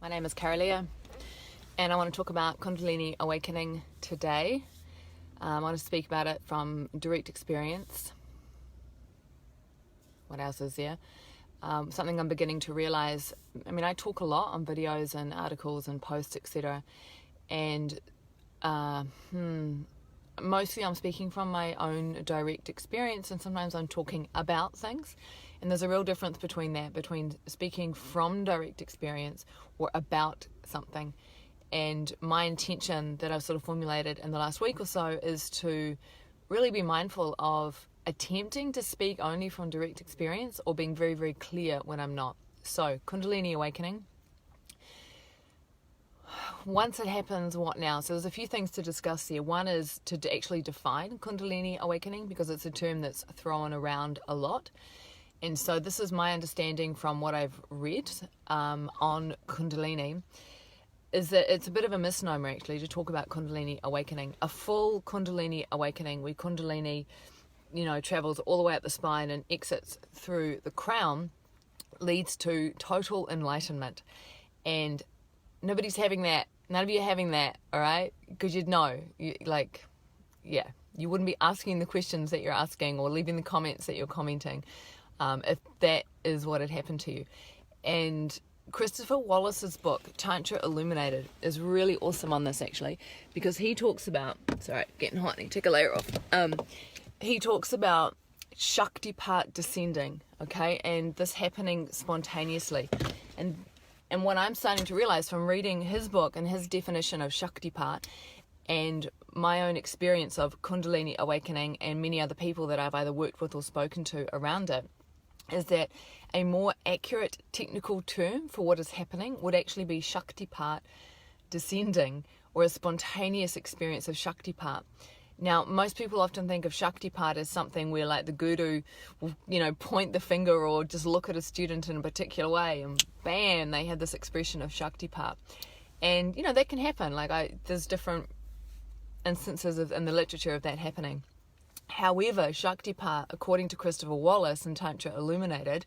My name is Kara-Leah, and I want to talk about Kundalini awakening today. I want to speak about it from direct experience. What else is there? Something I'm beginning to realize. I talk a lot on videos and articles and posts, etc. And mostly I'm speaking from my own direct experience, and sometimes I'm talking about things. And there's a real difference between that, between speaking from direct experience or about something. And my intention that I've sort of formulated in the last week or so is to really be mindful of attempting to speak only from direct experience or being very, very clear when I'm not. So, Kundalini awakening. Once it happens, what now? So there's a few things to discuss here. One is to actually define Kundalini awakening, because it's a term that's thrown around a lot. And so this is my understanding from what I've read on Kundalini, is that it's a bit of a misnomer actually to talk about Kundalini awakening. A full Kundalini awakening, where Kundalini, travels all the way up the spine and exits through the crown, leads to total enlightenment. And nobody's having that. None of you are having that, all right? Because you'd know. You wouldn't be asking the questions that you're asking or leaving the comments that you're commenting if that is what had happened to you. And Christopher Wallace's book, Tantra Illuminated, is really awesome on this actually, because he talks about, sorry, getting hot, I need to take a layer off. He talks about Shaktipat descending, okay, and this happening spontaneously. And what I'm starting to realize from reading his book and his definition of Shaktipat and my own experience of Kundalini awakening and many other people that I've either worked with or spoken to around it, is that a more accurate technical term for what is happening would actually be Shaktipat descending, or a spontaneous experience of Shaktipat. Now, most people often think of Shaktipat as something where like the guru will, point the finger or just look at a student in a particular way and bam, they have this expression of Shaktipat. And, that can happen. There's different instances in the literature of that happening. However, Shaktipat, according to Christopher Wallace in Tantra Illuminated,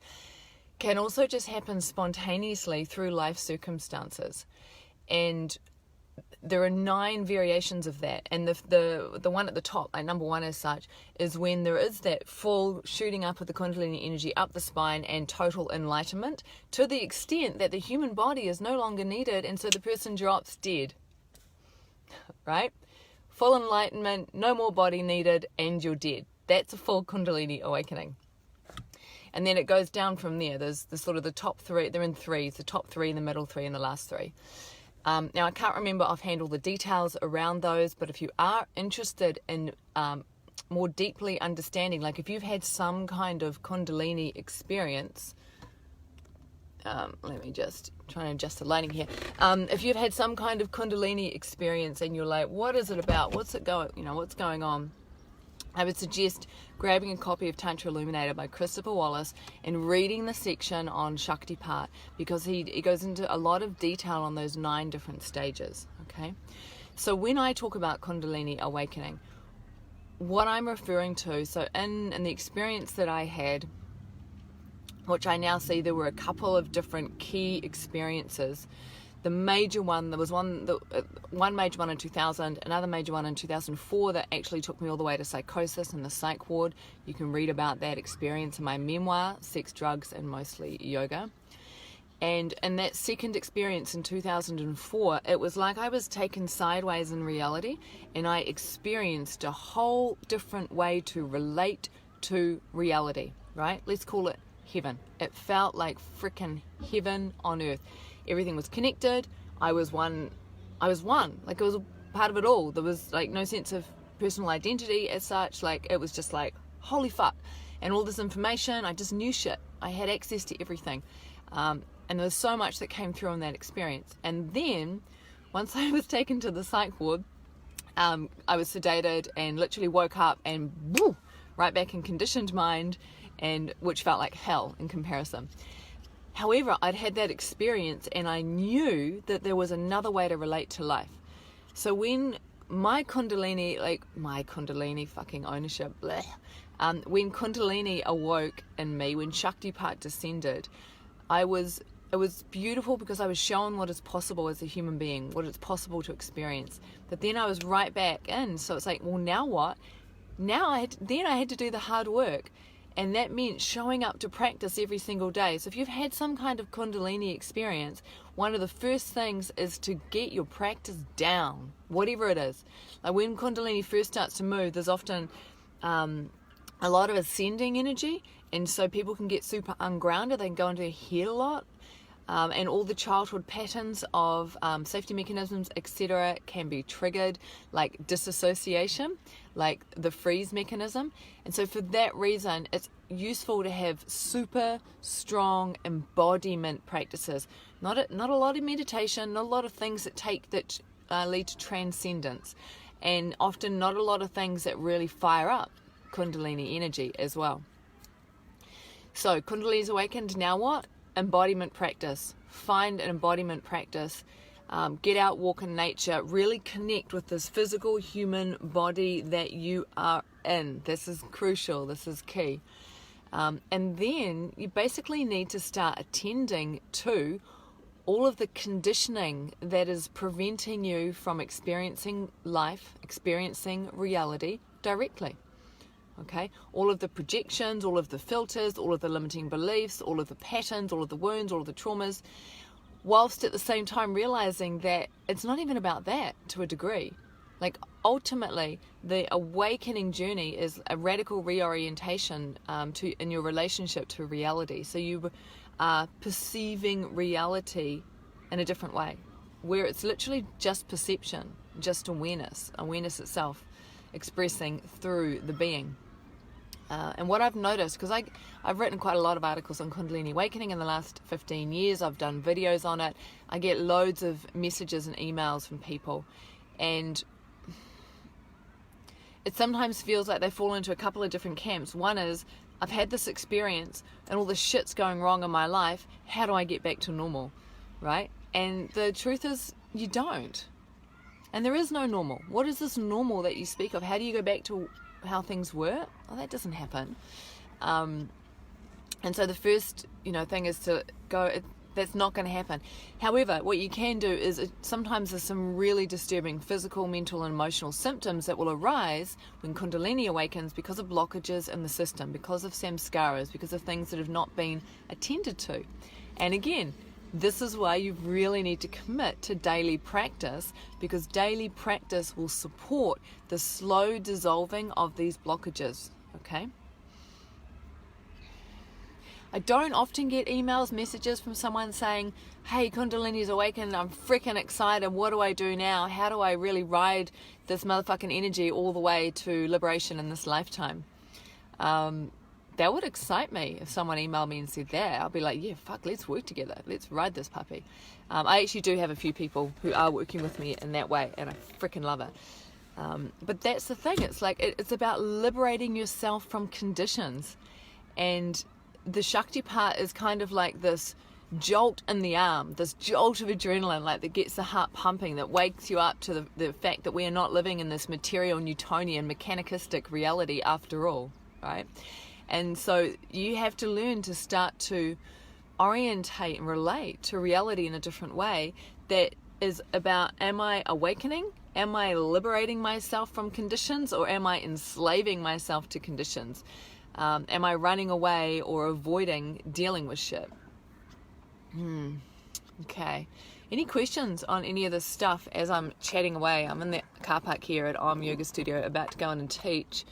can also just happen spontaneously through life circumstances. And there are 9 variations of that, and the one at the top, like number 1 as such, is when there is that full shooting up of the Kundalini energy up the spine and total enlightenment, to the extent that the human body is no longer needed, and so the person drops dead. Right? Full enlightenment, no more body needed, and you're dead. That's a full Kundalini awakening. And then it goes down from there. There's the sort of the top 3, they're in threes, the top 3, the middle 3, and the last 3. Now, I can't remember offhand all the details around those, but if you are interested in more deeply understanding, like if you've had some kind of Kundalini experience, let me just try and adjust the lighting here. If you've had some kind of Kundalini experience and you're like, what is it about? What's going on? I would suggest grabbing a copy of Tantra Illuminated by Christopher Wallace and reading the section on Shaktipat, because he goes into a lot of detail on those 9 different stages, okay? So when I talk about Kundalini awakening, what I'm referring to, so in the experience that I had, which I now see there were a couple of different key experiences. The major one, there was one major one in 2000, another major one in 2004 that actually took me all the way to psychosis in the psych ward. You can read about that experience in my memoir, Sex, Drugs, and Mostly Yoga. And in that second experience in 2004, it was like I was taken sideways in reality, and I experienced a whole different way to relate to reality, right? Let's call it heaven. It felt like freaking heaven on earth. Everything was connected. I was one. Like, it was a part of it all. There was like no sense of personal identity as such. Like, it was just like, holy fuck. And all this information, I just knew shit. I had access to everything. And there was so much that came through in that experience. And then once I was taken to the psych ward, I was sedated and literally woke up and woo, right back in conditioned mind, and which felt like hell in comparison. However, I'd had that experience and I knew that there was another way to relate to life. So when my Kundalini fucking ownership, when Kundalini awoke in me, when Shaktipat descended, I was it was beautiful because I was shown what is possible as a human being, what it's possible to experience. But then I was right back in. So it's like, well, now what? Now I had to do the hard work. And that meant showing up to practice every single day. So if you've had some kind of Kundalini experience, one of the first things is to get your practice down, whatever it is. Like when Kundalini first starts to move, there's often a lot of ascending energy. And so people can get super ungrounded. They can go into their head a lot. And all the childhood patterns of safety mechanisms, etc., can be triggered, like disassociation, like the freeze mechanism. And so for that reason, it's useful to have super strong embodiment practices. Not a lot of meditation, not a lot of things that lead to transcendence, and often not a lot of things that really fire up Kundalini energy as well. So Kundalini's awakened, now what? Embodiment practice. Find an embodiment practice. Get out, walk in nature. Really connect with this physical human body that you are in. This is crucial. This is key. And then you basically need to start attending to all of the conditioning that is preventing you from experiencing life, experiencing reality directly. Okay, all of the projections, all of the filters, all of the limiting beliefs, all of the patterns, all of the wounds, all of the traumas, whilst at the same time realizing that it's not even about that to a degree. Like ultimately, the awakening journey is a radical reorientation in your relationship to reality. So you are perceiving reality in a different way, where it's literally just perception, just awareness itself expressing through the being. And what I've noticed, because I've written quite a lot of articles on Kundalini Awakening in the last 15 years, I've done videos on it, I get loads of messages and emails from people, and it sometimes feels like they fall into a couple of different camps. One is, I've had this experience and all this shit's going wrong in my life, how do I get back to normal, right? And the truth is, you don't. And there is no normal. What is this normal that you speak of? How do you go back to how things were? Well, that doesn't happen. And so the first, thing is to go, that's not going to happen. However, what you can do is sometimes there's some really disturbing physical, mental, and emotional symptoms that will arise when Kundalini awakens because of blockages in the system, because of samskaras, because of things that have not been attended to. And again, this is why you really need to commit to daily practice, because daily practice will support the slow dissolving of these blockages, okay? I don't often get emails, messages from someone saying, hey, Kundalini's awakened, I'm freaking excited, what do I do now? How do I really ride this motherfucking energy all the way to liberation in this lifetime? That would excite me if someone emailed me and said that. I'll be like, yeah, fuck, let's work together. Let's ride this puppy. I actually do have a few people who are working with me in that way, and I freaking love it. But that's the thing. It's like, it's about liberating yourself from conditions. And the Shakti part is kind of like this jolt in the arm, this jolt of adrenaline, like that gets the heart pumping, that wakes you up to the fact that we are not living in this material, Newtonian, mechanicistic reality after all, right? And so you have to learn to start to orientate and relate to reality in a different way that is about, am I awakening? Am I liberating myself from conditions, or am I enslaving myself to conditions? Am I running away or avoiding dealing with shit? Okay. Any questions on any of this stuff as I'm chatting away? I'm in the car park here at Om Yoga Studio, about to go in and teach.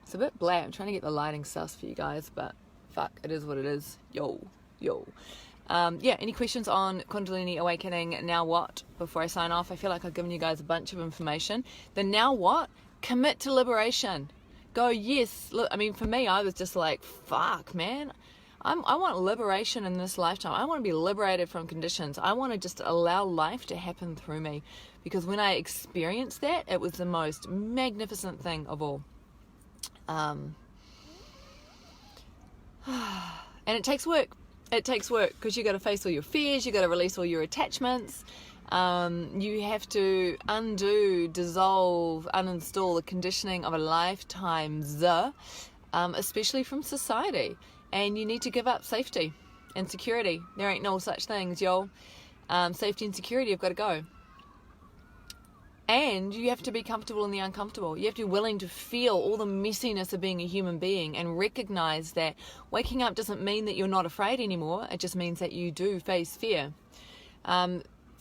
It's a bit black. I'm trying to get the lighting sus for you guys, but fuck, it is what it is. Yo. Yeah, any questions on Kundalini Awakening, now what, before I sign off? I feel like I've given you guys a bunch of information. The now what? Commit to liberation. Go, yes. Look, I mean, for me, I was just like, fuck, man. I want liberation in this lifetime. I want to be liberated from conditions. I want to just allow life to happen through me. Because when I experienced that, it was the most magnificent thing of all. And it takes work. It takes work, because you got to face all your fears, you got to release all your attachments. You have to undo, dissolve, uninstall the conditioning of a lifetime, especially from society. And you need to give up safety. And security. There ain't no such things, y'all. Safety and security have got to go. And you have to be comfortable in the uncomfortable. You have to be willing to feel all the messiness of being a human being and recognize that waking up doesn't mean that you're not afraid anymore. It just means that you do face fear.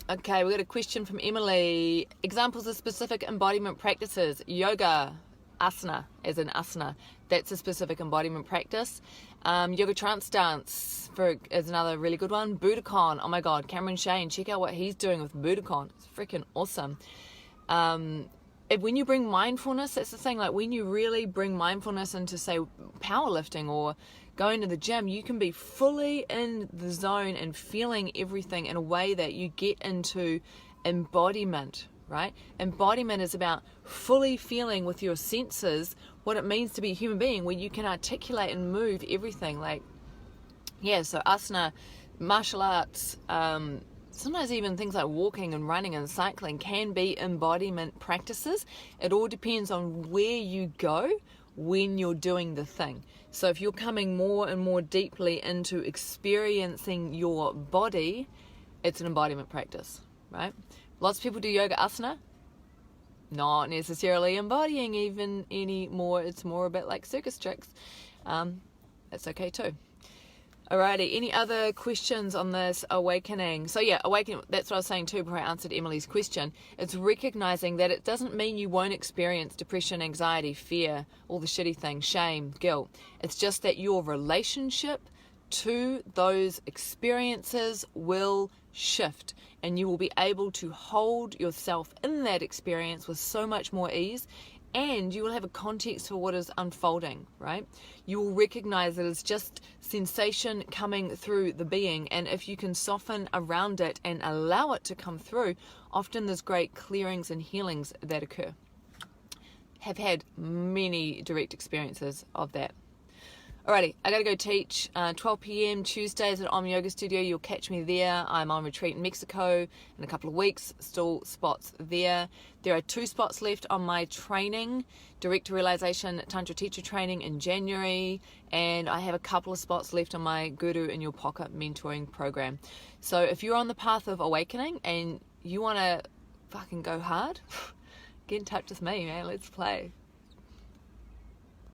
Okay, we got a question from Emily. Examples of specific embodiment practices. Yoga, asana, as in asana. That's a specific embodiment practice. Yoga trance dance is another really good one. Budokan. Oh my God, Cameron Shane. Check out what he's doing with Budokan. It's freaking awesome. When you bring mindfulness, that's the thing, like when you really bring mindfulness into, say, powerlifting or going to the gym, you can be fully in the zone and feeling everything in a way that you get into embodiment, right? Embodiment is about fully feeling with your senses what it means to be a human being, where you can articulate and move everything. Like, yeah, so asana, martial arts, sometimes even things like walking and running and cycling can be embodiment practices. It all depends on where you go when you're doing the thing. So if you're coming more and more deeply into experiencing your body, it's an embodiment practice, right? Lots of people do yoga asana, not necessarily embodying even anymore. It's more a bit like circus tricks. That's okay too. Alrighty, any other questions on this awakening? So yeah, awakening, that's what I was saying too before I answered Emily's question. It's recognizing that it doesn't mean you won't experience depression, anxiety, fear, all the shitty things, shame, guilt. It's just that your relationship to those experiences will shift, and you will be able to hold yourself in that experience with so much more ease, and you will have a context for what is unfolding, right? You will recognize that it's just sensation coming through the being, and if you can soften around it and allow it to come through, often there's great clearings and healings that occur. Have had many direct experiences of that. Alrighty, I gotta go teach 12 p.m. Tuesdays at Om Yoga Studio. You'll catch me there. I'm on retreat in Mexico in a couple of weeks. Still spots there. There are 2 spots left on my training, Direct to Realization Tantra Teacher Training in January, and I have a couple of spots left on my Guru in Your Pocket mentoring program. So if you're on the path of awakening and you want to fucking go hard, get in touch with me, man. Let's play.